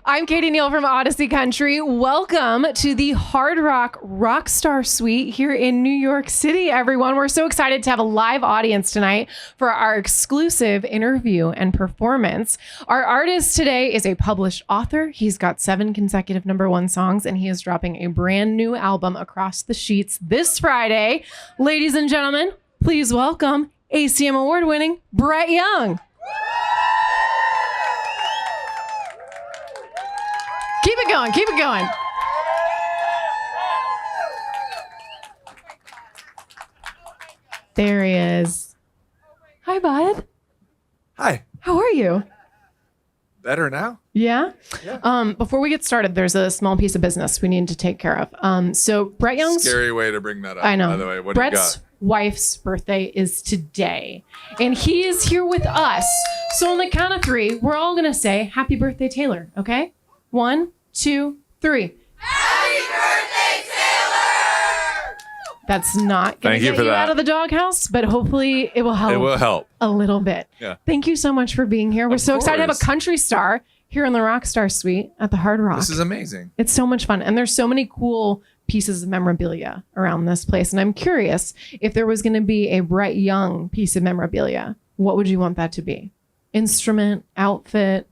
I'm Katie Neal from Audacy Country. Welcome to the Hard Rock Rockstar Suite here in New York City, everyone. We're so excited to have a live audience tonight for our exclusive interview and performance. Our artist today is a published author. He's got 7 consecutive #1 songs, and he is dropping a brand new album across the sheets this Friday. Ladies and gentlemen, please welcome ACM award-winning Brett Young. Keep it going. Keep it going. There he is. Hi, bud. Hi. How are you? Better now? Yeah? Before we get started, there's a small piece of business we need to take care of. So Brett Young's... Scary way to bring that up. I know. By the way, what Brett's do you got? wife's birthday is today, and he is here with us. So on the count of 3, we're all going to say, Happy birthday, Taylor. Okay? 1, 2, 3. Happy birthday, Taylor! That's not going to get you out of the doghouse, but hopefully it will help. It will help. A little bit. Yeah. Thank you so much for being here. We're so excited to have a country star here in the Rockstar Suite at the Hard Rock. This is amazing. It's so much fun. And there's so many cool pieces of memorabilia around this place. And I'm curious, if there was going to be a Brett Young piece of memorabilia, what would you want that to be? Instrument, outfit?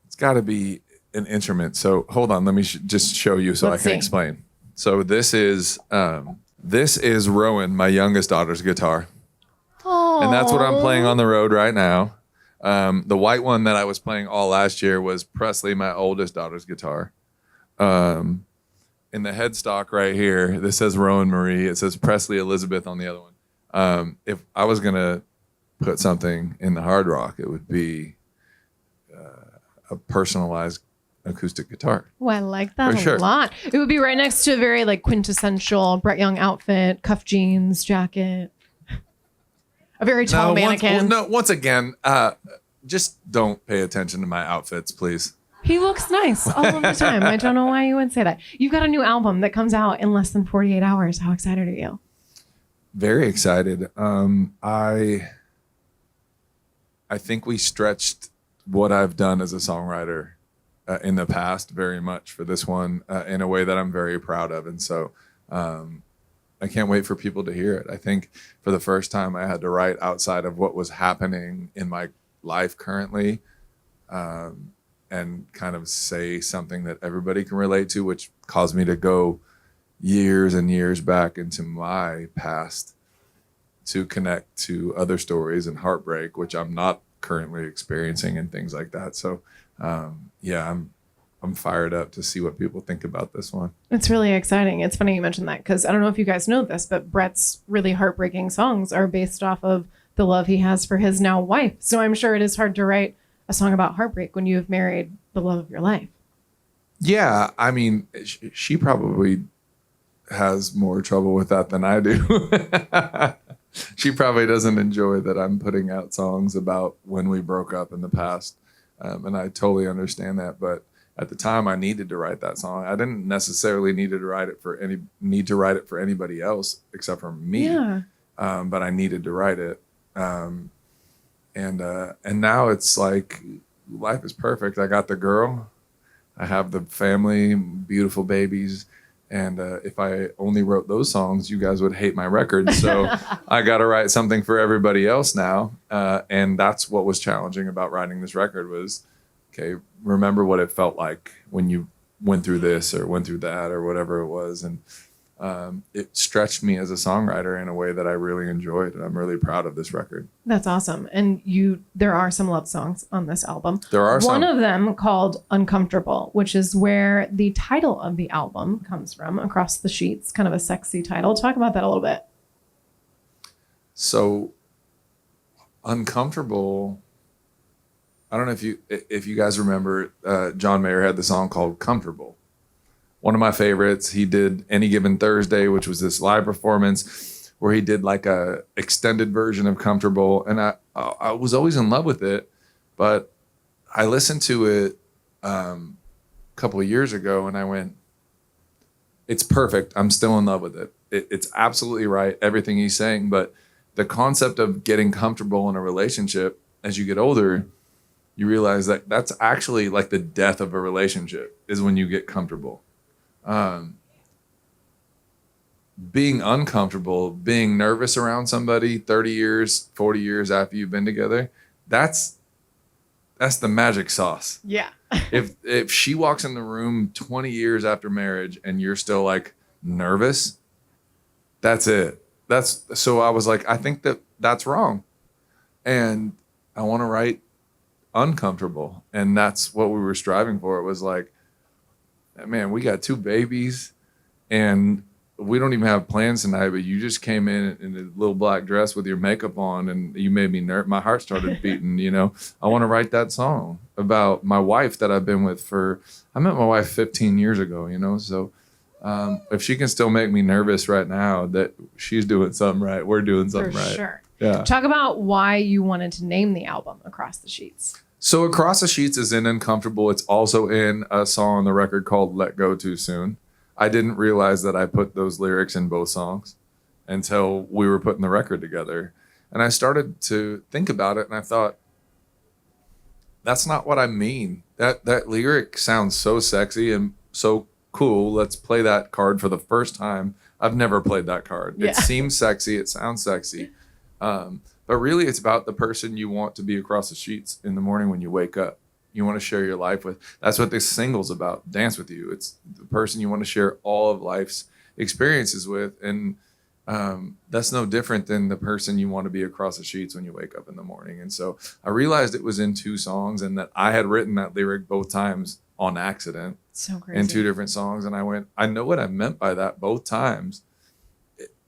It's got to be an instrument. So hold on, let me just show you so Let's I can see. explain. So this is Rowan, my youngest daughter's guitar. Oh, And that's what I'm playing on the road right now. The white one that I was playing all last year was Presley, my oldest daughter's guitar. In the headstock right here, this says Rowan Marie. It says Presley Elizabeth on the other one. If I was going to put something in the Hard Rock, it would be a personalized acoustic guitar. Oh, I like that For a sure. lot. It would be right next to a very like quintessential Brett Young outfit, cuff jeans, jacket. A very tall mannequin. Once again, just don't pay attention to my outfits, please. He looks nice all of the time. I don't know why you would say that. You've got a new album that comes out in less than 48 hours. How excited are you? Very excited. I think we stretched what I've done as a songwriter in the past very much for this one in a way that I'm very proud of. And so I can't wait for people to hear it. I think for the first time I had to write outside of what was happening in my life currently and kind of say something that everybody can relate to, which caused me to go years and years back into my past to connect to other stories and heartbreak, which I'm not currently experiencing and things like that. So I'm fired up to see what people think about this one. It's really exciting. It's funny you mentioned that because I don't know if you guys know this, but Brett's really heartbreaking songs are based off of the love he has for his now wife. So I'm sure it is hard to write a song about heartbreak when you've married the love of your life. Yeah, I mean, she probably has more trouble with that than I do. She probably doesn't enjoy that I'm putting out songs about when we broke up in the past. And I totally understand that. But at the time I needed to write that song. I didn't necessarily need to write it for anybody else except for me. Yeah. But I needed to write it. And now it's like life is perfect. I got the girl, I have the family, beautiful babies. And if I only wrote those songs, you guys would hate my record. So I got to write something for everybody else now. And that's what was challenging about writing this record was, okay, remember what it felt like when you went through this or went through that or whatever it was. And it stretched me as a songwriter in a way that I really enjoyed. And I'm really proud of this record. That's awesome. And there are some love songs on this album. There are some. One of them called Uncomfortable, which is where the title of the album comes from, Across the Sheets, kind of a sexy title. Talk about that a little bit. So Uncomfortable, I don't know if you guys remember, John Mayer had the song called Comfortable. One of my favorites. He did Any Given Thursday, which was this live performance where he did like a extended version of Comfortable. And I was always in love with it, but I listened to it a couple of years ago and I went, it's perfect. I'm still in love with it. It's absolutely right, everything he's saying. But the concept of getting comfortable in a relationship as you get older, you realize that that's actually like the death of a relationship is when you get comfortable. Being uncomfortable, being nervous around somebody 30 years, 40 years after you've been together, that's the magic sauce. Yeah. If she walks in the room 20 years after marriage and you're still like nervous, that's it. So I was like, I think that's wrong. And I want to write uncomfortable. And that's what we were striving for. It was like, man, we got 2 babies and we don't even have plans tonight, but you just came in a little black dress with your makeup on and you made me nervous. My heart started beating, you know. I want to write that song about my wife that I've been with I met my wife 15 years ago, you know. So if she can still make me nervous right now, that she's doing something right. We're doing something right. For sure. Yeah. Talk about why you wanted to name the album Across the Sheets. So Across the Sheets is in Uncomfortable. It's also in a song on the record called Let Go Too Soon. I didn't realize that I put those lyrics in both songs until we were putting the record together. And I started to think about it and I thought, that's not what I mean. That lyric sounds so sexy and so cool. Let's play that card for the first time. I've never played that card. Yeah. It seems sexy. It sounds sexy. But really it's about the person you want to be across the sheets in the morning when you wake up. You want to share your life with. That's what this single's about. Dance With You. It's the person you want to share all of life's experiences with. And that's no different than the person you want to be across the sheets when you wake up in the morning. And so I realized it was in 2 songs and that I had written that lyric both times on accident. So crazy. In 2 different songs. And I went, I know what I meant by that both times.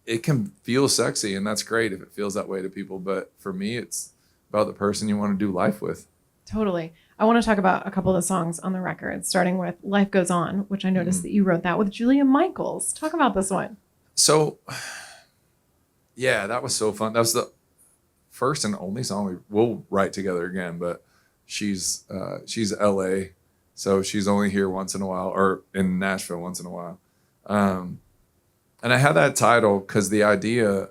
It can feel sexy and that's great if it feels that way to people. But for me, it's about the person you want to do life with. Totally. I want to talk about a couple of the songs on the record, starting with Life Goes On, which I noticed that you wrote that with Julia Michaels. Talk about this one. So, yeah, that was so fun. That was the first and only song we'll write together again, but she's LA, so she's only here once in a while, or in Nashville once in a while. And I had that title because the idea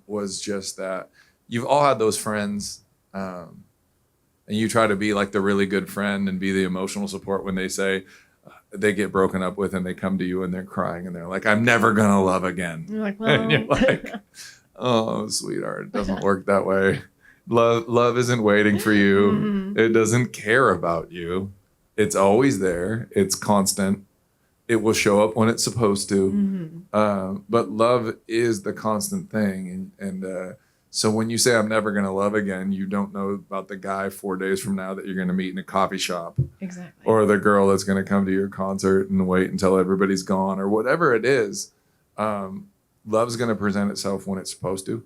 was just that you've all had those friends and you try to be like the really good friend and be the emotional support when they say they get broken up with and they come to you and they're crying and they're like, I'm never going to love again. You're like, well. And you're like, oh, sweetheart, it doesn't work that way. Love isn't waiting for you. Mm-hmm. It doesn't care about you. It's always there. It's constant. It will show up when it's supposed to. Mm-hmm. But love is the constant thing. And so when you say I'm never going to love again, you don't know about the guy 4 days from now that you're going to meet in a coffee shop. Exactly. Or the girl that's going to come to your concert and wait until everybody's gone or whatever it is. Love's going to present itself when it's supposed to.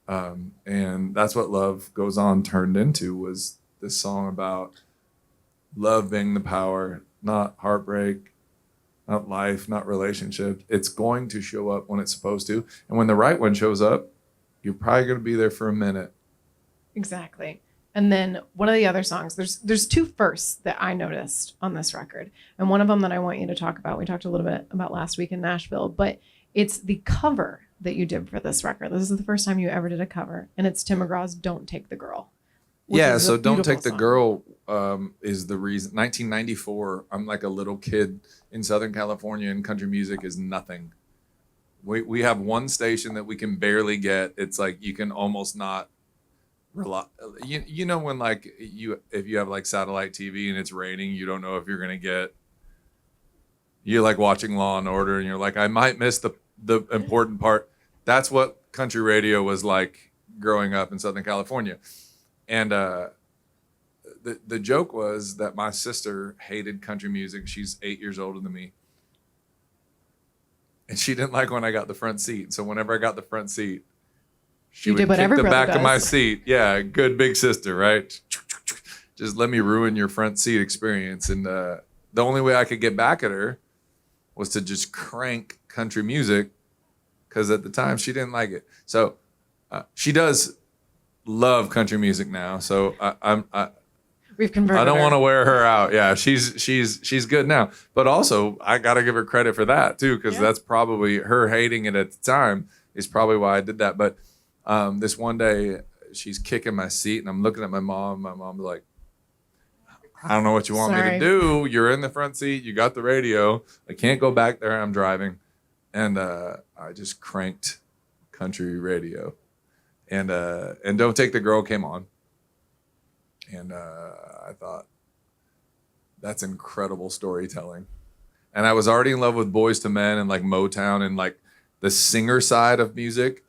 And that's what Love Goes On turned into, was this song about love being the power, not heartbreak, not life, not relationship. It's going to show up when it's supposed to. And when the right one shows up, you're probably going to be there for a minute. Exactly. And then one of the other songs, there's 2 firsts that I noticed on this record. And one of them that I want you to talk about, we talked a little bit about last week in Nashville, but it's the cover that you did for this record. This is the first time you ever did a cover. And it's Tim McGraw's Don't Take the Girl. Yeah, so Don't Take the Girl is the reason. 1994, I'm like a little kid in Southern California and country music is nothing. We have one station that we can barely get. It's like you can almost not rely. You know when like if you have like satellite TV and it's raining, you don't know if you're gonna get. You're like watching Law and Order, and you're like, I might miss the important part. That's what country radio was like growing up in Southern California, and the joke was that my sister hated country music. She's 8 years older than me. And she didn't like when I got the front seat. So whenever I got the front seat, she would kick the back of my seat. Yeah, good big sister, right? Just let me ruin your front seat experience. And the only way I could get back at her was to just crank country music, because at the time she didn't like it. So she does love country music now. So we've converted. I don't her. want to wear her out. Yeah, she's good now. But also, I got to give her credit for that too, because that's probably her hating it at the time is probably why I did that. But this one day, she's kicking my seat, and I'm looking at my mom. My mom's like, I don't know what you want me to Sorry. do. You're in the front seat. You got the radio. I can't go back there. I'm driving. And I just cranked country radio. And Don't Take the Girl came on. And I thought, that's incredible storytelling. And I was already in love with Boys to Men and like Motown and like the singer side of music.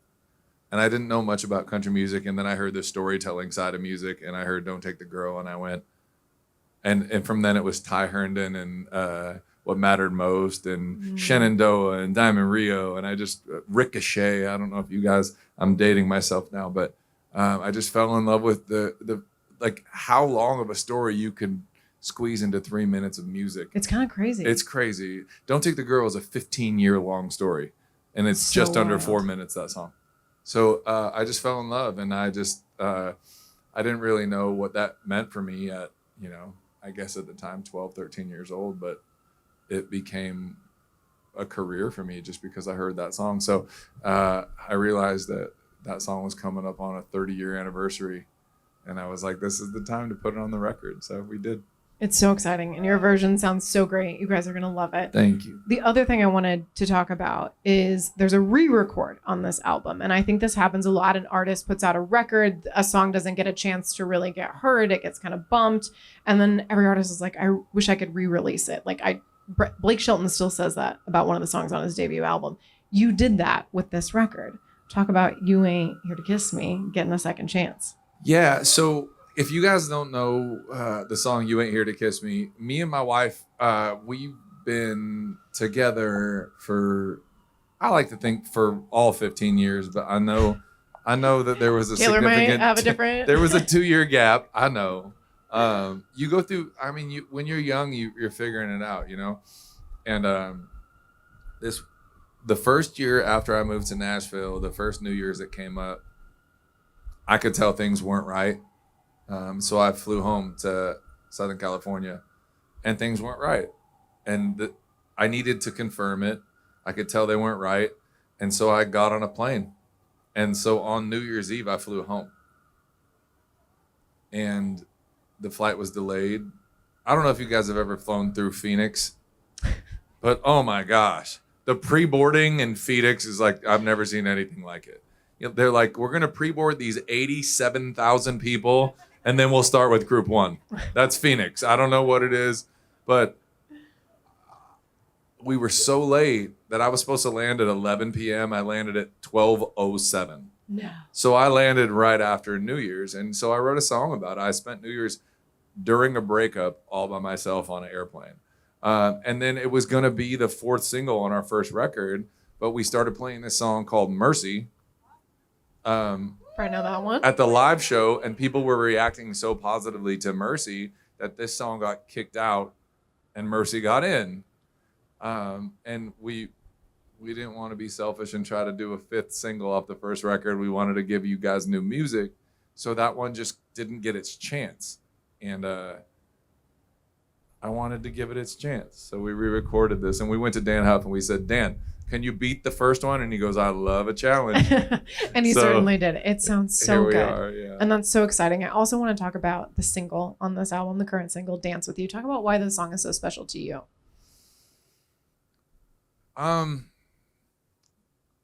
And I didn't know much about country music. And then I heard the storytelling side of music, and I heard Don't Take the Girl, and I went, and from then it was Ty Herndon and What Mattered Most and Shenandoah and Diamond Rio. And I just, Ricochet. I don't know if you guys, I'm dating myself now, but I just fell in love with the like how long of a story you can squeeze into 3 minutes of music. It's kind of crazy. It's crazy. Don't Take the Girl is a 15-year long story, and it's So just under wild. 4 minutes, that song. So I just fell in love, and I didn't really know what that meant for me at, I guess at the time, 12, 13 years old, but it became a career for me just because I heard that song. So I realized that song was coming up on a 30-year anniversary, and I was like, this is the time to put it on the record. So we did. It's so exciting. And your version sounds so great. You guys are going to love it. Thank you. The other thing I wanted to talk about is there's a re-record on this album. And I think this happens a lot. An artist puts out a record, a song doesn't get a chance to really get heard. It gets kind of bumped. And then every artist is like, I wish I could re-release it. Like Blake Shelton still says that about one of the songs on his debut album. You did that with this record. Talk about You Ain't Here to Kiss Me, getting a second chance. Yeah, so if you guys don't know the song You Ain't Here to Kiss Me, me and my wife, we've been together for, I like to think for all 15 years, but I know that there was a Taylor might significant, have a different. there was a 2-year gap. I know. You go through, when you're young, you're figuring it out, And the first year after I moved to Nashville, the first New Year's that came up, I could tell things weren't right. So I flew home to Southern California, and things weren't right. And I needed to confirm it. I could tell they weren't right. And so I got on a plane. And so on New Year's Eve, I flew home. And the flight was delayed. I don't know if you guys have ever flown through Phoenix, but oh my gosh, the pre-boarding in Phoenix is like, I've never seen anything like it. They're like, we're going to pre-board these 87,000 people, and then we'll start with group one. That's Phoenix. I don't know what it is, but we were so late that I was supposed to land at 11 p.m. I landed at 12:07. No. So I landed right after New Year's, and so I wrote a song about it. I spent New Year's during a breakup all by myself on an airplane. And then it was going to be the fourth single on our first record, but we started playing this song called Mercy. I know that one. At the live show, and people were reacting so positively to Mercy that this song got kicked out and Mercy got in. And we didn't want to be selfish and try to do a fifth single off the first record. We wanted to give you guys new music. So that one just didn't get its chance. And I wanted to give it its chance. So we re-recorded this, and we went to Dan Huff and we said, Dan, can you beat the first one? And he goes, I love a challenge. And he So, certainly did. It sounds so Here we good. are, yeah. And that's so exciting. I also want to talk about the single on this album, the current single, Dance With You. Talk about why this song is so special to you.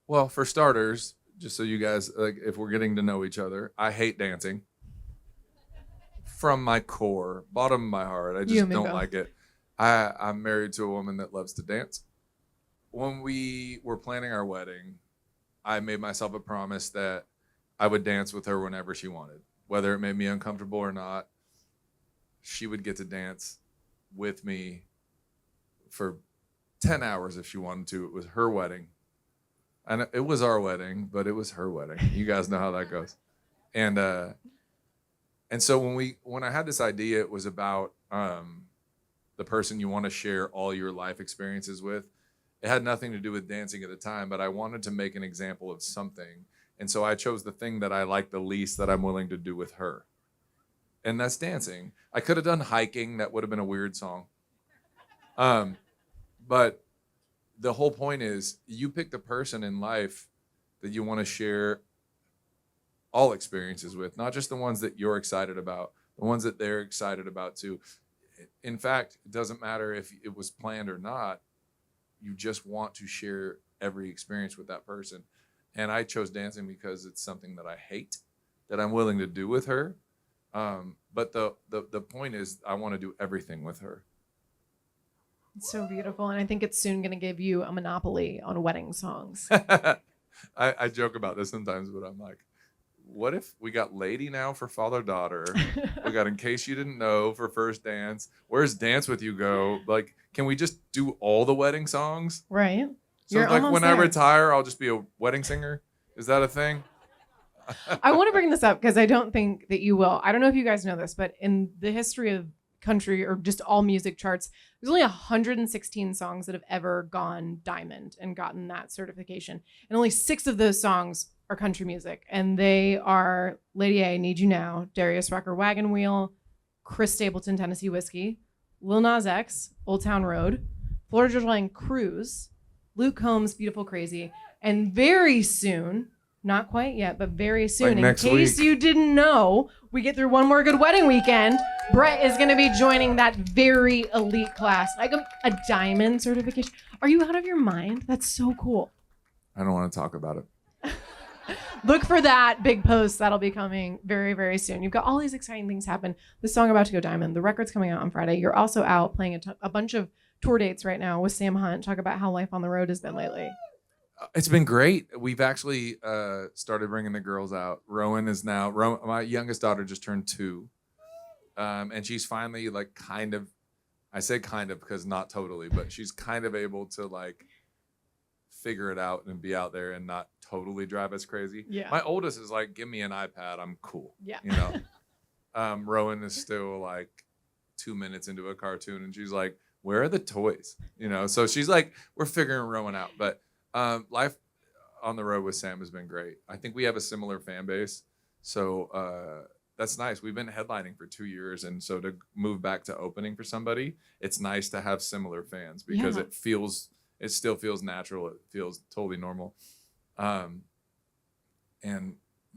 Well, for starters, just so you guys, like, if we're getting to know each other, I hate dancing. From my core, bottom of my heart, I You just and me don't both. like it. I'm married to a woman that loves to dance. When we were planning our wedding, I made myself a promise that I would dance with her whenever she wanted, whether it made me uncomfortable or not. She would get to dance with me for 10 hours if she wanted to. It was her wedding. And it was our wedding, but it was her wedding. You guys know how that goes. And so when I had this idea, it was about the person you want to share all your life experiences with. It had nothing to do with dancing at the time, but I wanted to make an example of something. And so I chose the thing that I like the least that I'm willing to do with her. And that's dancing. I could have done hiking. That would have been a weird song. But the whole point is you pick the person in life that you want to share all experiences with, not just the ones that you're excited about, the ones that they're excited about too. in fact, it doesn't matter if it was planned or not. You just want to share every experience with that person. And I chose dancing because it's something that I hate, that I'm willing to do with her. But the point is, I want to do everything with her. It's so beautiful. And I think it's soon going to give you a monopoly on wedding songs. I joke about this sometimes, but I'm like, what if we got Lady Now for father-daughter? We got In Case You Didn't Know for First Dance. Where's Dance With You Go? Like, can we just do all the wedding songs? Right. So You're like almost when there. I retire, I'll just be a wedding singer. Is that a thing? I want to bring this up because I don't think that you will. I don't know if you guys know this, but in the history of country or just all music charts, there's only 116 songs that have ever gone diamond and gotten that certification. And only 6 of those songs are country music. And they are Lady A, Need You Now, Darius Rucker, Wagon Wheel, Chris Stapleton, Tennessee Whiskey, Lil Nas X, Old Town Road, Florida Georgia Line, Cruise, Luke Combs, Beautiful Crazy. And very soon, not quite yet, but very soon, Like in next case week. you didn't know, we get through one more good wedding weekend. Brett is going to be joining that very elite class, like a diamond certification. Are you out of your mind? That's so cool. I don't want to talk about it. Look for that big post. That'll be coming very, very soon. You've got all these exciting things happen. The song about to go diamond. The record's coming out on Friday. You're also out playing a bunch of tour dates right now with Sam Hunt. Talk about how life on the road has been lately. It's been great. We've actually started bringing the girls out. Rowan is now, my youngest daughter just turned 2. And she's finally like kind of, I say kind of because not totally, but she's kind of able to like figure it out and be out there and not totally drive us crazy. Yeah. My oldest is like, give me an iPad, I'm cool. Yeah. You know, Rowan is still like 2 minutes into a cartoon and she's like, where are the toys? You know, so she's like, we're figuring Rowan out. But life on the road with Sam has been great. I think we have a similar fan base. So that's nice. We've been headlining for 2 years. And so to move back to opening for somebody, it's nice to have similar fans because it still feels natural. It feels totally normal. And,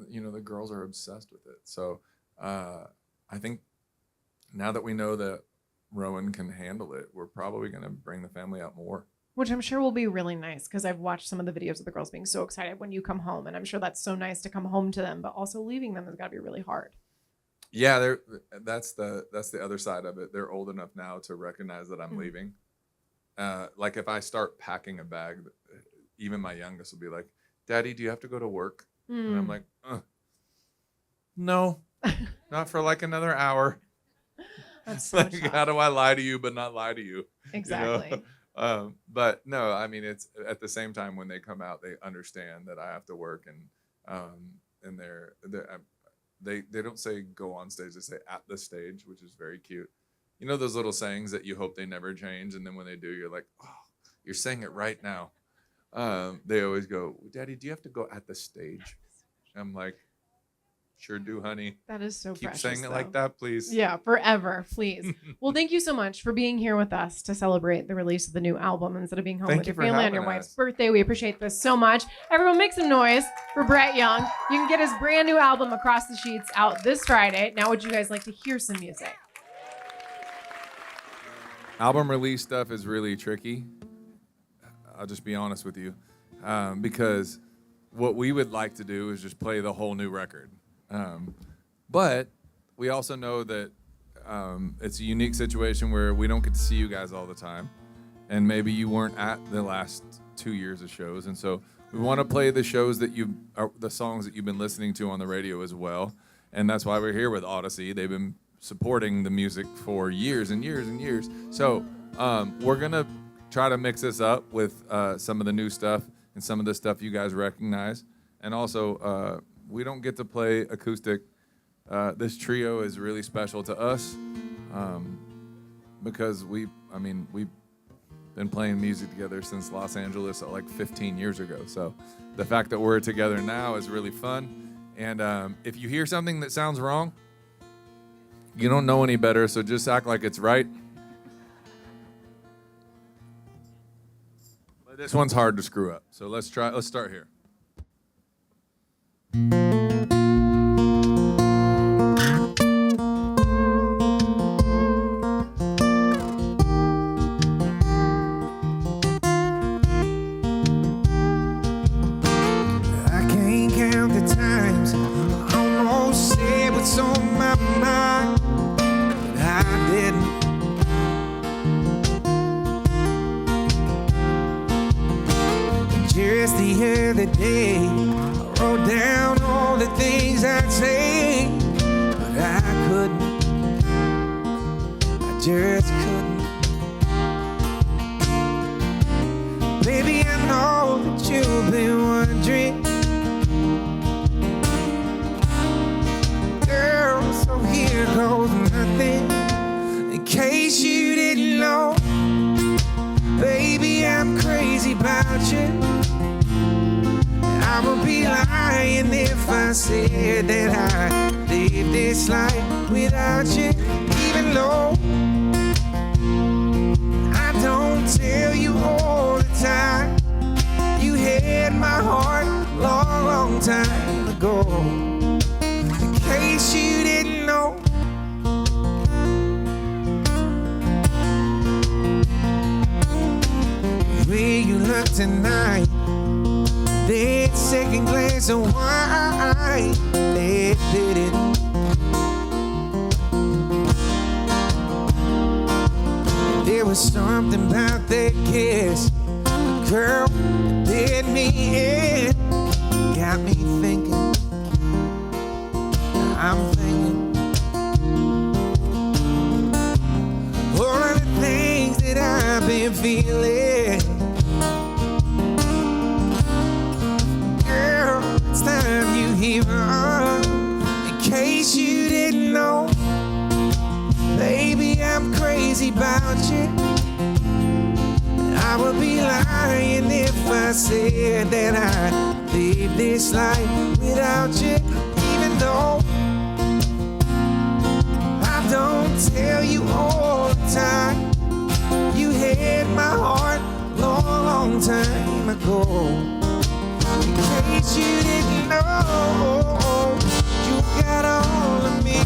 you know, the girls are obsessed with it. So I think now that we know that Rowan can handle it, we're probably going to bring the family out more. Which I'm sure will be really nice because I've watched some of the videos of the girls being so excited when you come home. And I'm sure that's so nice to come home to them, but also leaving them has got to be really hard. Yeah, that's the other side of it. They're old enough now to recognize that I'm leaving. Like if I start packing a bag, even my youngest will be like, Daddy, do you have to go to work? And I'm like, no, not for like another hour. That's so Like, tough. how do I lie to you but not lie to you? Exactly. You know? But no, I mean, it's at the same time when they come out, they understand that I have to work and they don't say go on stage, they say at the stage, which is very cute. You know those little sayings that you hope they never change, and then when they do, you're like, oh, you're saying it right now. They always go, Daddy, do you have to go at the stage? I'm like, sure do, honey. That is so Keep precious, saying it though. like that, please. Yeah, forever, please. Well, thank you so much for being here with us to celebrate the release of the new album instead of being home Thank with you your for family on having your wife's us. birthday. We appreciate this so much. Everyone make some noise for Brett Young. You can get his brand new album, Across the Sheets, out this Friday. Now, would you guys like to hear some music? Album release stuff is really tricky. I'll just be honest with you. Because what we would like to do is just play the whole new record. But we also know that it's a unique situation where we don't get to see you guys all the time. And maybe you weren't at the last 2 years of shows. And so we want to play the shows that the songs that you've been listening to on the radio as well. And that's why we're here with Audacy. They've been supporting the music for years and years and years. So we're going to try to mix this up with some of the new stuff and some of the stuff you guys recognize. And also, we don't get to play acoustic. This trio is really special to us because we've been playing music together since Los Angeles like 15 years ago. So the fact that we're together now is really fun. And if you hear something that sounds wrong, you don't know any better, so just act like it's right. But this one's hard to screw up. So let's start here. mind, but I didn't. Just the other day, I wrote down all the things I'd say, but I couldn't. I just couldn't. Baby, I know that you've been wondering, girl, so here goes nothing. In case you didn't know, baby, I'm crazy about you. I would be lying if I said that I lived this life without you, even though I don't tell you all the time. You had my heart long, long time ago. In case you didn't know, the way you look tonight, that second glass of wine, that did it. There was something about that kiss, girl, that did me in. Got me thinking, I'm thinking all of the things that I've been feeling. Girl, it's time you hear up. In case you didn't know, baby, I'm crazy about you. I would be lying if I said that I live this life without you, even though I don't tell you all the time. You had my heart long, long time ago. In case you didn't know, you got all of me.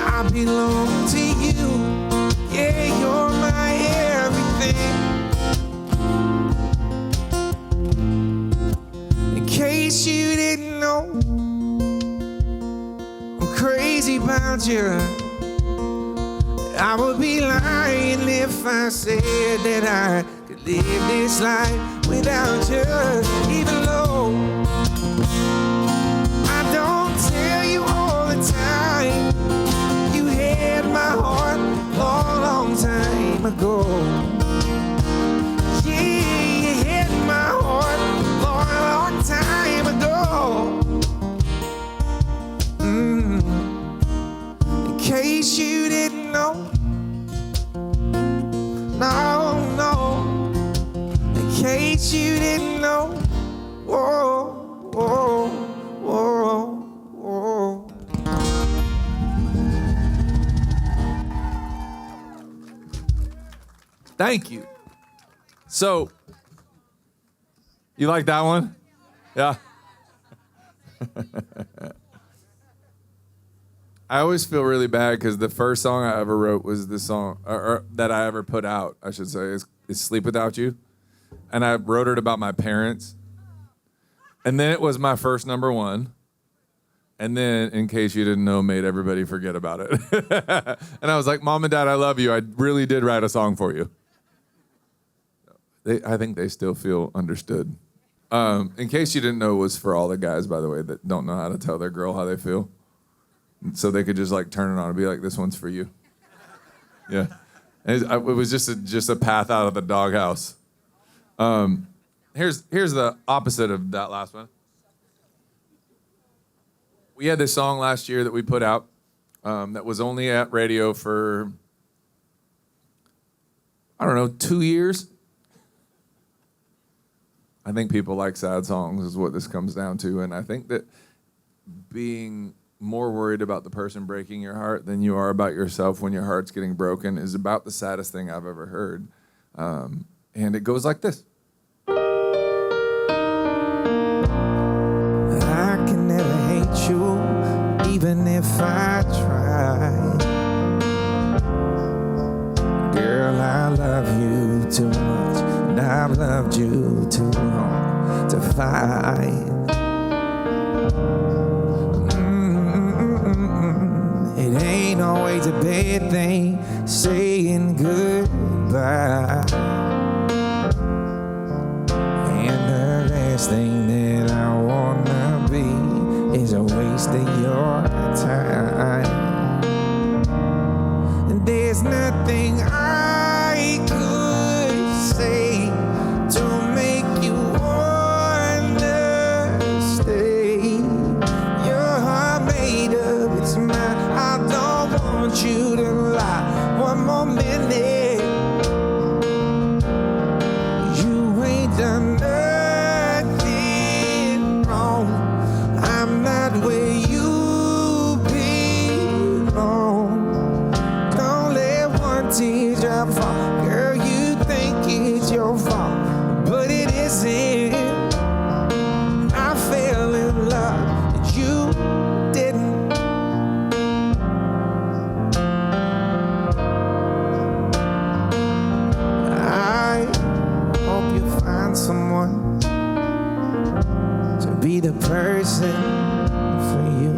I belong to you. Yeah, you're my everything. In case you didn't know, I'm crazy about you. I would be lying if I said that I could live this life without you, even though I don't tell you all the time. You had my heart long, long time ago. Yeah, you had my heart long, long time ago. In case you didn't know, no, no. In case you didn't know, whoa, whoa, whoa, whoa. Thank you. So, you like that one? Yeah. I always feel really bad because the first song I ever wrote was the song, or that I ever put out, I should say, is Sleep Without You. And I wrote it about my parents. And then it was my first number one. And then, in case you didn't know, made everybody forget about it. And I was like, Mom and Dad, I love you. I really did write a song for you. I think they still feel understood. In case you didn't know, it was for all the guys, by the way, that don't know how to tell their girl how they feel. So they could just like turn it on and be like, this one's for you. Yeah. And it was just a path out of the doghouse. Here's the opposite of that last one. We had this song last year that we put out that was only at radio for, I don't know, 2 years. I think people like sad songs is what this comes down to. And I think that being more worried about the person breaking your heart than you are about yourself when your heart's getting broken is about the saddest thing I've ever heard. And it goes like this. I can never hate you, even if I try. Girl, I love you too much, and I've loved you too long to fight. everything, saying goodbye. And the last thing that I wanna be is a waste of your time. And there's nothing I could say to make you understay. Your heart made up, it's mine. I don't want you to lie one more minute. You ain't done nothing wrong. I'm not where you belong. Don't let one teardrop fall. Girl, you think it's your fault, but it isn't. I fell in love and you didn't. I hope you find someone to be the person for you.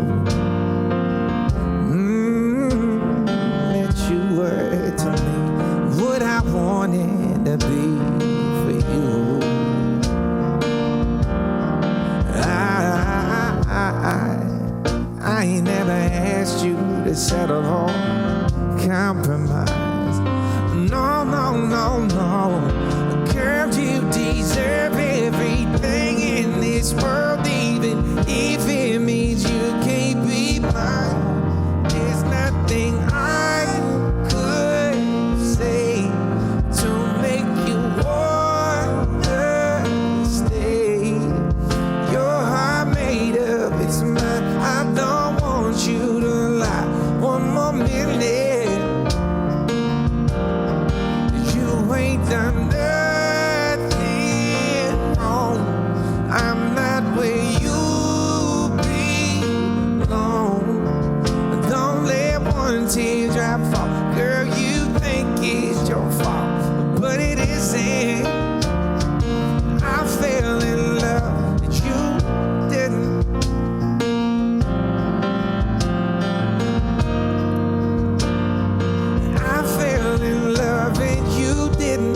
That you were to me what I wanted to be for you. I ain't never asked you to settle or compromise. No, no, no, no. Girl, you deserve everything in this world, even if it means you can't be mine. There's nothing I could say to make you stay. Your heart made up, it's mine. I don't want you to lie one more minute. You ain't done nothing wrong. I'm not where you belong. Don't let one teardrop fall. Girl, you think it's your fault, but it isn't. I fell in love and you didn't. I fell in love and you didn't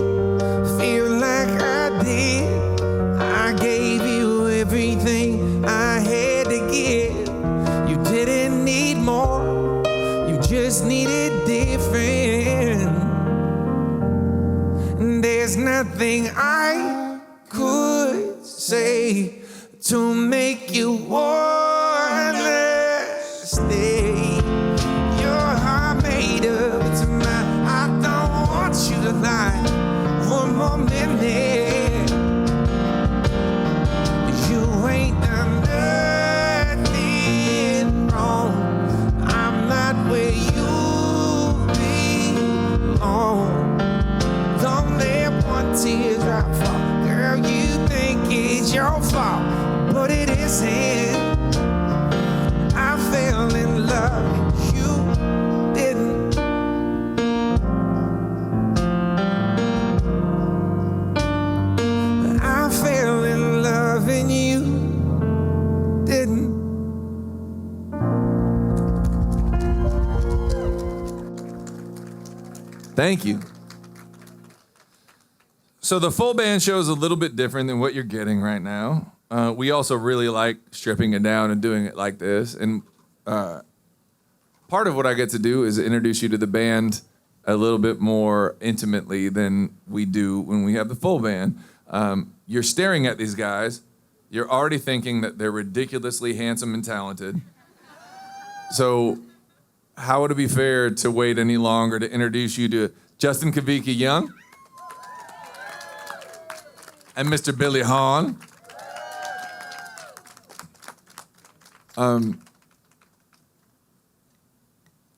feel like I did. I gave you everything I had to give. You didn't need more, you just needed different. And there's nothing I could say to make you wanna stay. Your heart made up, it's mine. I don't want you to lie one more minute. You ain't done nothing wrong. I'm not where you belong. Don't let one teardrop fall. Girl, you think it's your fault, but it isn't. I fell in love and you didn't. I fell in love and you didn't. Thank you. So the full band show is a little bit different than what you're getting right now. We also really like stripping it down and doing it like this. And part of what I get to do is introduce you to the band a little bit more intimately than we do when we have the full band. You're staring at these guys. You're already thinking that they're ridiculously handsome and talented. So how would it be fair to wait any longer to introduce you to Justin Kavicki Young and Mr. Billy Hahn?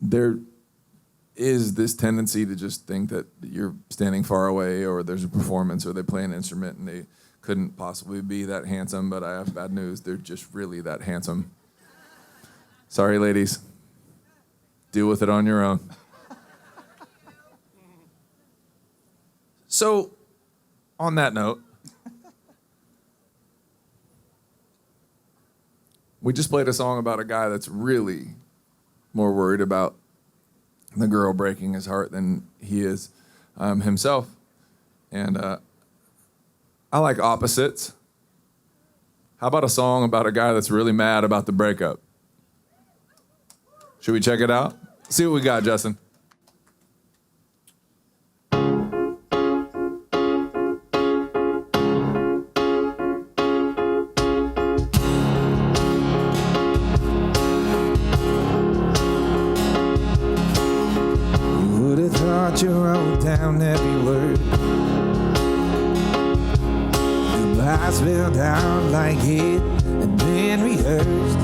There is this tendency to just think that you're standing far away, or there's a performance, or they play an instrument and they couldn't possibly be that handsome, but I have bad news. They're just really that handsome. Sorry, ladies. Deal with it on your own. So, on that note, we just played a song about a guy that's really more worried about the girl breaking his heart than he is himself. And I like opposites. How about a song about a guy that's really mad about the breakup? Should we check it out? See what we got, Justin. You wrote down every word. The lies spelled out like it had been rehearsed.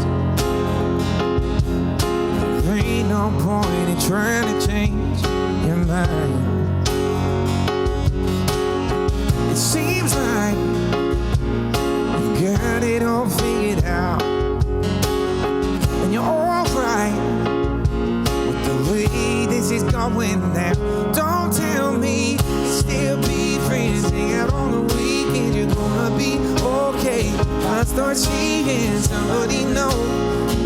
There ain't no point in trying to change your mind. It seems like you've got it all figured out, and you're all right with the way this is going now. Don't tell me you still be friends, hang out on the weekend, you're gonna be okay. I start seeing somebody know,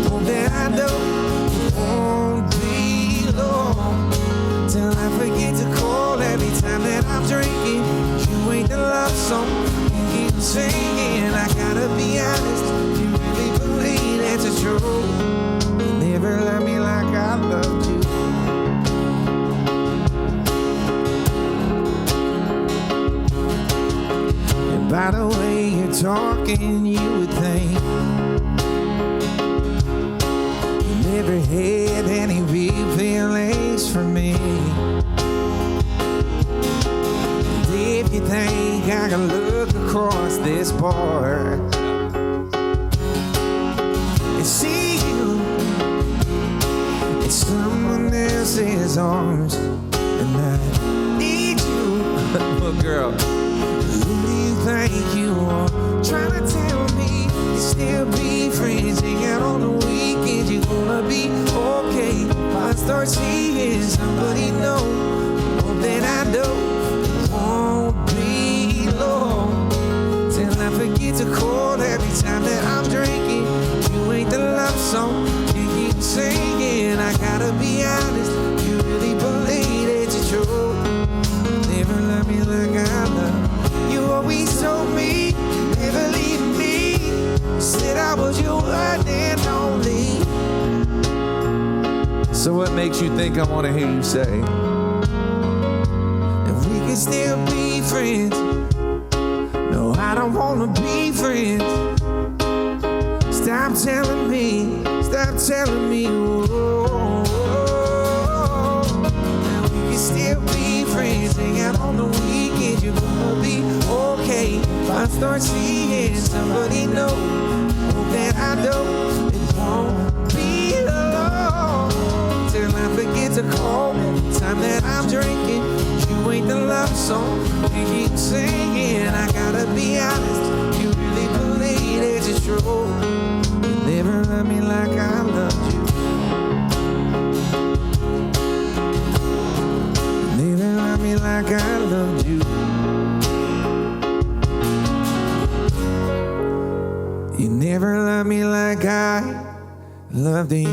hope that I know it won't be long till I forget to call every time that I'm drinking. You ain't the love song you keep singing. I gotta be honest, you really believe that's a truth. You never loved me like I loved you. By the way you're talking, you would think you never had any real feelings for me. And if you think I can look across this bar and see you in someone else's arms, and I need you, oh girl, think you are trying to tell me you still be friends, hang out on the weekend, you're gonna be okay. If I start seeing somebody know, hope that I know it won't be long till I forget to call every time that I'm drinking. You ain't the love song you keep singing. I gotta be honest, you really believe it's true. Never love me like I love. You always told me, never leave me. You said I was your one and only. So what makes you think I want to hear you say if we can still be friends? No, I don't want to be friends. Stop telling me, stop telling me. Oh, now we can still be friends, hang out on the weekend, you're gonna be okay. If I start seeing somebody know, hope that I know it won't be long till I forget to call the time that I'm drinking. You ain't the love song you keep singing. I gotta be honest, you really believe it's true. You never loved me like I loved you. You never loved me like I loved you. You never loved me like I loved you.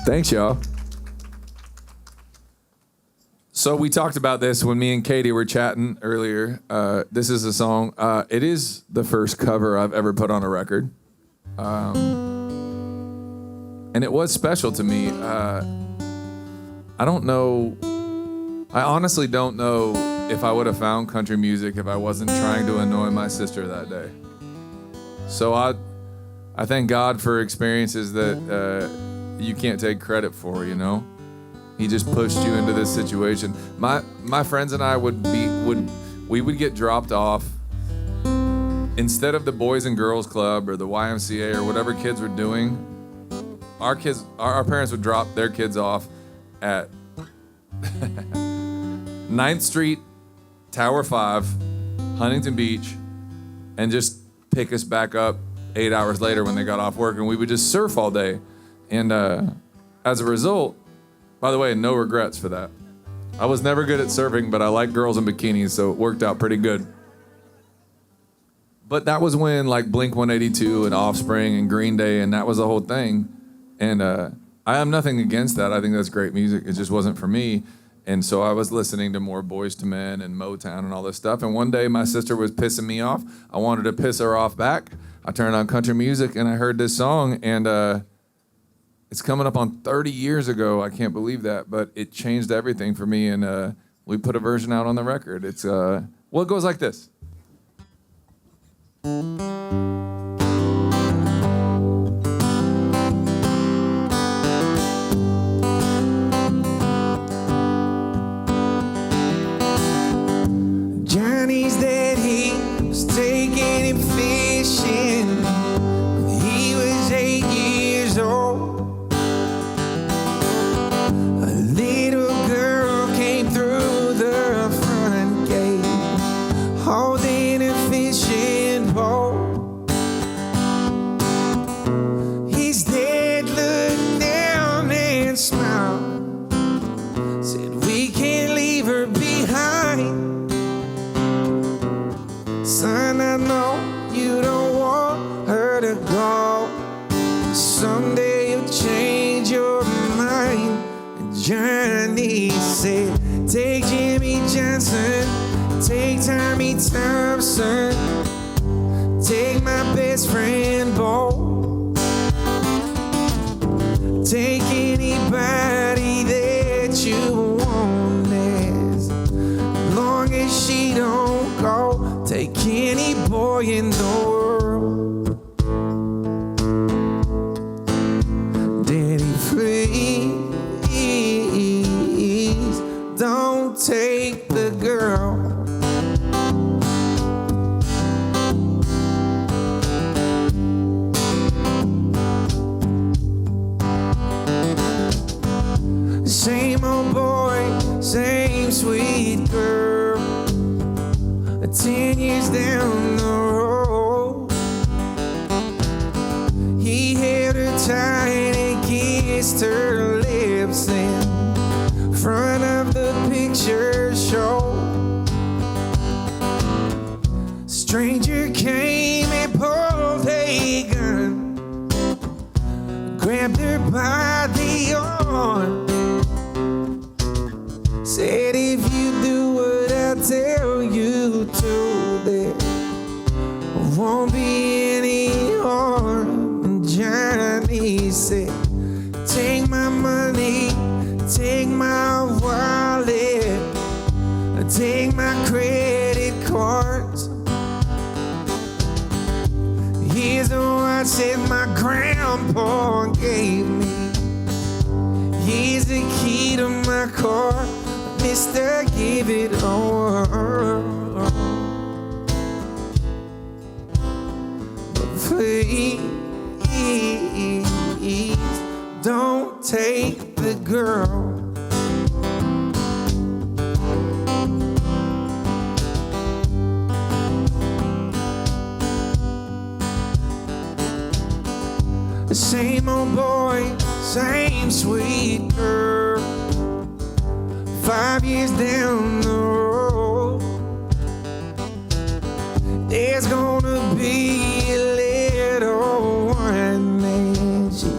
Thanks, y'all. So we talked about this when me and Katie were chatting earlier. This is a song. It is the first cover I've ever put on a record. And it was special to me. I don't know. I honestly don't know if I would have found country music if I wasn't trying to annoy my sister that day. So I thank God for experiences that you can't take credit for, you know? He just pushed you into this situation. My friends and I would get dropped off instead of the Boys and Girls Club or the YMCA or whatever kids were doing. Our parents would drop their kids off at 9th Street, Tower 5, Huntington Beach, and just pick us back up 8 hours later when they got off work, and we would just surf all day. And as a result, by the way, no regrets for that. I was never good at surfing, but I like girls in bikinis, so it worked out pretty good. But that was when like Blink 182 and Offspring and Green Day, and that was the whole thing. And I have nothing against that. I think that's great music. It just wasn't for me. And so I was listening to more Boyz II Men and Motown and all this stuff. And one day my sister was pissing me off. I wanted to piss her off back. I turned on country music and I heard this song, and it's coming up on 30 years ago. I can't believe that, but it changed everything for me. And we put a version out on the record. It's well, it goes like this. Johnny's daddy was taking him fishing when he was 8 years old. A little girl came through the front gate holding a fishing pole. His dad looked down and smiled, said, "We can't leave her behind. Son, I know you don't want her to go. Someday you'll change your mind." And Johnny said, "Take Jimmy Johnson, take Tommy Thompson, take my best friend Bo, take anybody that you want, as long as she don't go. Take any boy in the world. Daddy, please don't take the girl." Same old boy, same sweet girl. 10 years down the road, he held her tight and kissed her lips in front of the picture show. Stranger came and pulled a gun, grabbed her by the arm, said, "If you do what I tell you to, there won't be any harm." And Johnny said, "Take my money, take my wallet, take my credit cards. Here's a watch that my grandpa gave me. Here's the key to my car. Mister, give it on. But please don't take the girl." The same old boy, same sweet girl. 5 years down the road, there's gonna be a little one, and she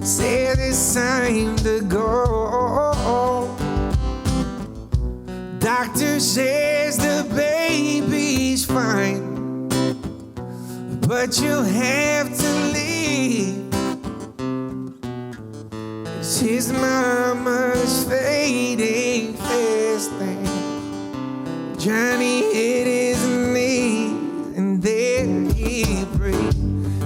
said it's time to go. Doctor says the baby's fine, but you'll have to leave. His mama's fading fast, and Johnny hit his knees, and there he breathed.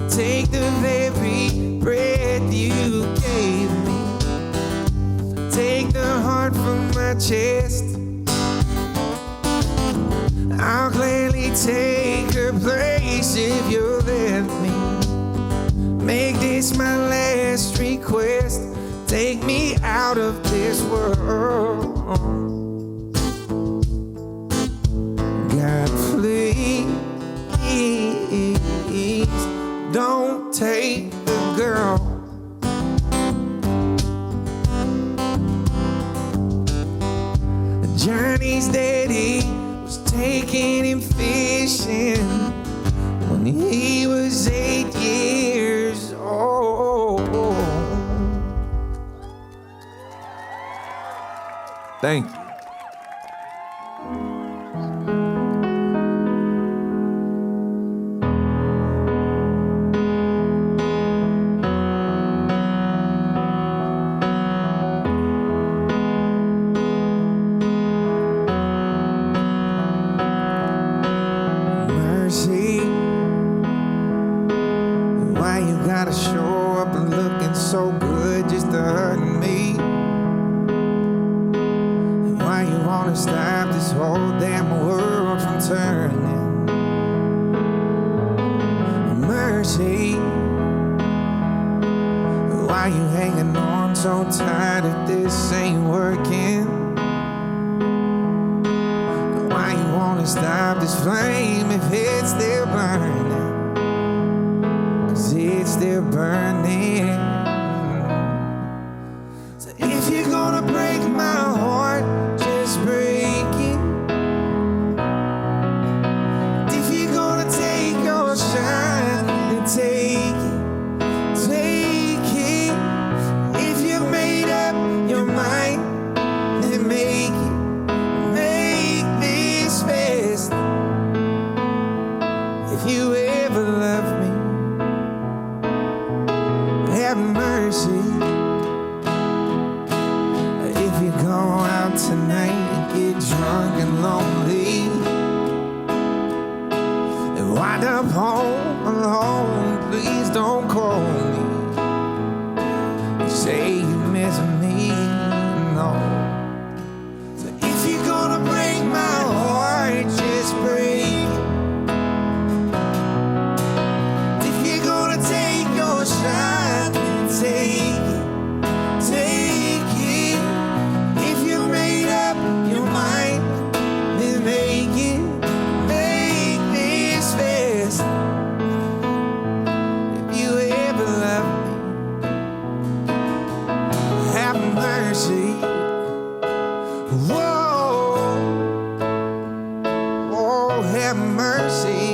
Take the very breath you gave me, take the heart from my chest. I'll gladly take her place if you'll let me. Make this my last request. Take me out of this world. God, please don't take the girl. Johnny's daddy was taking him fishing Thank you. Mercy, why you gotta show up and looking so good just to hurt me? And why you wanna stop this whole damn world from turning? Mercy, why you hanging on so tight if this ain't working? Why you wanna stop this flame if it's still burning? 'Cause it's still burning. So if you're gonna break my heart, just break it. If you're gonna take your shine, then take it. Take it. If you've made up your mind, then make it. Make this fast. If you ever love me, have mercy. If you go out tonight and get drunk and lonely, and wind up home alone, please don't call me. Say you miss me, no. So if you're gonna break my heart, just break it. If you're gonna take your shot, take it. Take it. If you made up your mind, then make it. Make this fast. If you ever love me, have mercy. Whoa, oh, have mercy.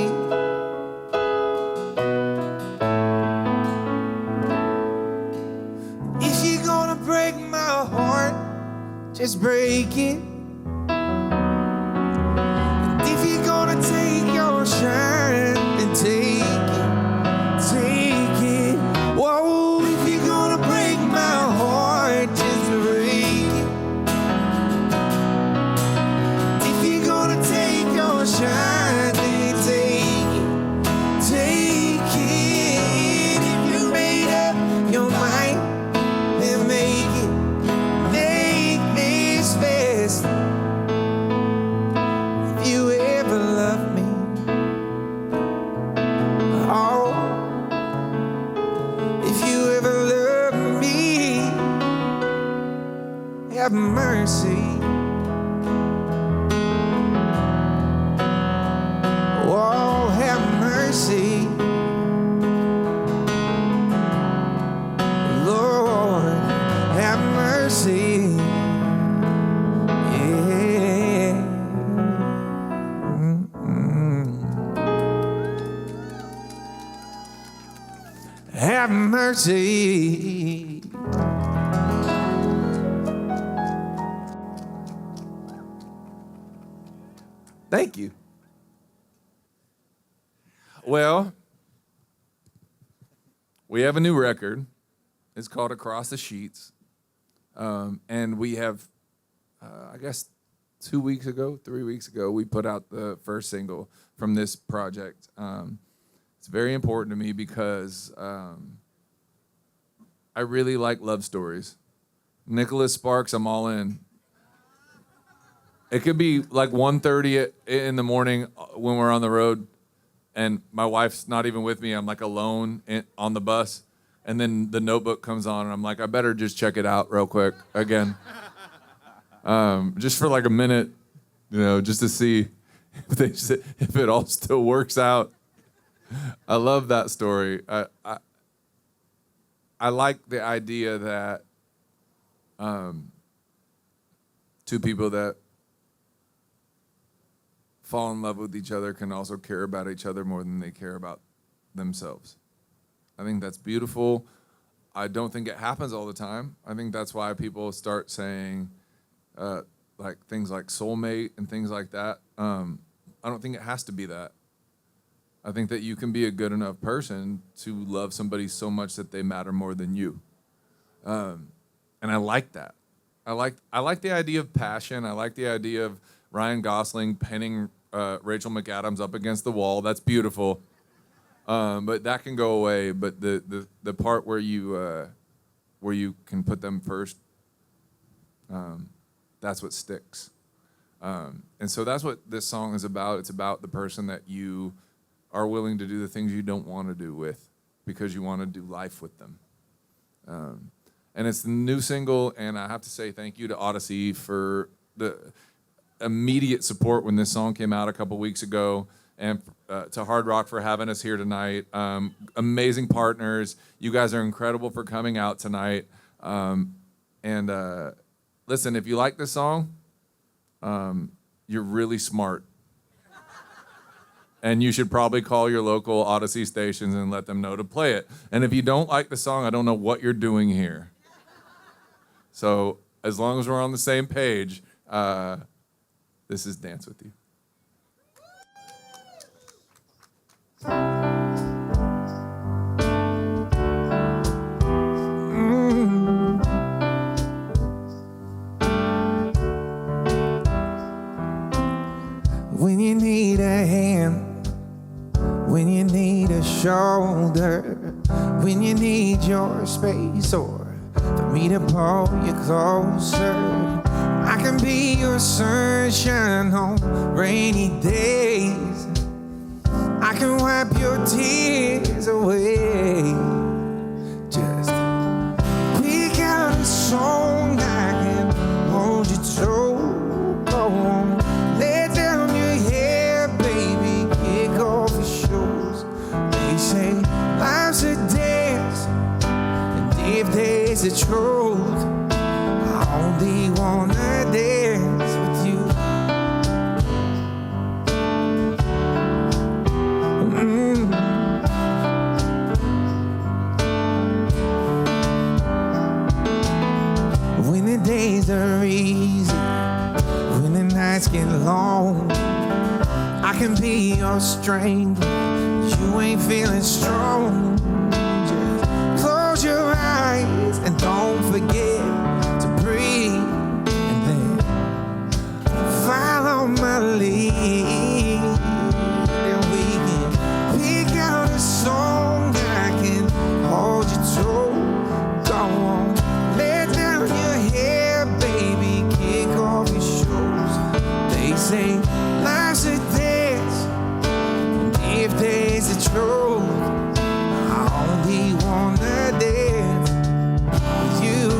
If you're gonna break my heart, just break it. And if you're gonna take your shine, then take it. Take it. Whoa, if you're gonna break my heart, just break it. If you're gonna take your shine, then take it. Take it. If you made up your mind, then make it. Make this fast. If you ever love me, oh, if you ever love me, have mercy. Oh, have mercy. Lord, have mercy. Yeah. Have mercy. Thank you. Well, we have a new record. It's called Across the Sheets. And we have, I guess, 3 weeks ago, we put out the first single from this project. It's very important to me because I really like love stories. Nicholas Sparks, I'm all in. It could be like 1:30 in the morning when we're on the road, and my wife's not even with me. I'm like alone on the bus, and then The Notebook comes on, and I'm like, I better just check it out real quick again, just for like a minute, just to see if it all still works out. I love that story. I like the idea that two people that fall in love with each other can also care about each other more than they care about themselves. I think that's beautiful. I don't think it happens all the time. I think that's why people start saying like things like soulmate and things like that. I don't think it has to be that. I think that you can be a good enough person to love somebody so much that they matter more than you. And I like that. I like the idea of passion. I like the idea of Ryan Gosling pinning Rachel McAdams up against the wall. That's beautiful. But that can go away. But the part where you can put them first, that's what sticks. And so that's what this song is about. It's about the person that you are willing to do the things you don't want to do with because you want to do life with them. And it's the new single, and I have to say thank you to Audacy for the immediate support when this song came out a couple weeks ago, and to Hard Rock for having us here tonight. Amazing partners. You guys are incredible for coming out tonight. And listen, if you like this song, you're really smart. And you should probably call your local Audacy stations and let them know to play it. And if you don't like the song, I don't know what you're doing here. So as long as we're on the same page, this is Dance With You. When you need a hand, when you need a shoulder, when you need your space, or for me to pull you closer, I can be your sunshine on rainy days. I can wipe your tears away. Just pick out a song I can hold you to. Go on, let down your hair, baby, kick off your shoes. They say life's a dance, and if there's a truth, I only wanna dance with you. When the days are easy, when the nights get long, I can be your strength. You ain't feeling strong. Just close your eyes and don't forget to breathe, and then follow my lead. And we can pick out a song I can hold you to. Go on, let down your hair, baby, kick off your shoes. They say life's a dance, and if there's a truth, I only wanna dance with you.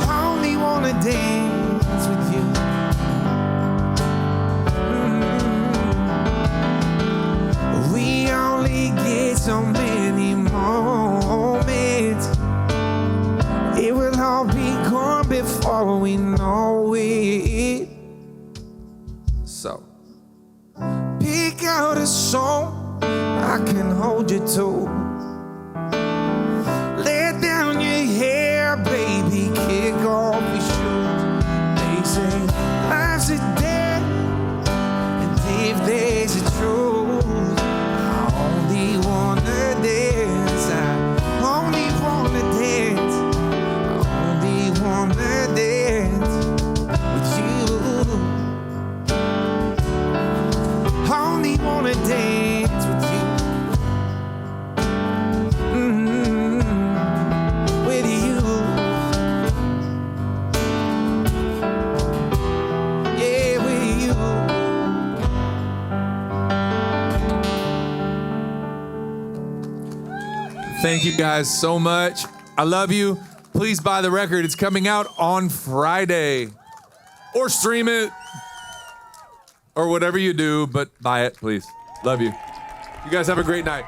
I only wanna dance with you. We only get so many moments. It will all be gone before we know it. So pick out a song I can hold you to. Let down your hair, baby, kick off your shoes. They say life's a dance, and if there's a truth, I only wanna dance. I only wanna dance. I only wanna dance with you. I only wanna dance with you. With you. Yeah, with you. Thank you guys so much. I love you. Please buy the record. It's coming out on Friday. Or stream it. Or whatever you do, but buy it, please. Love you. You guys have a great night.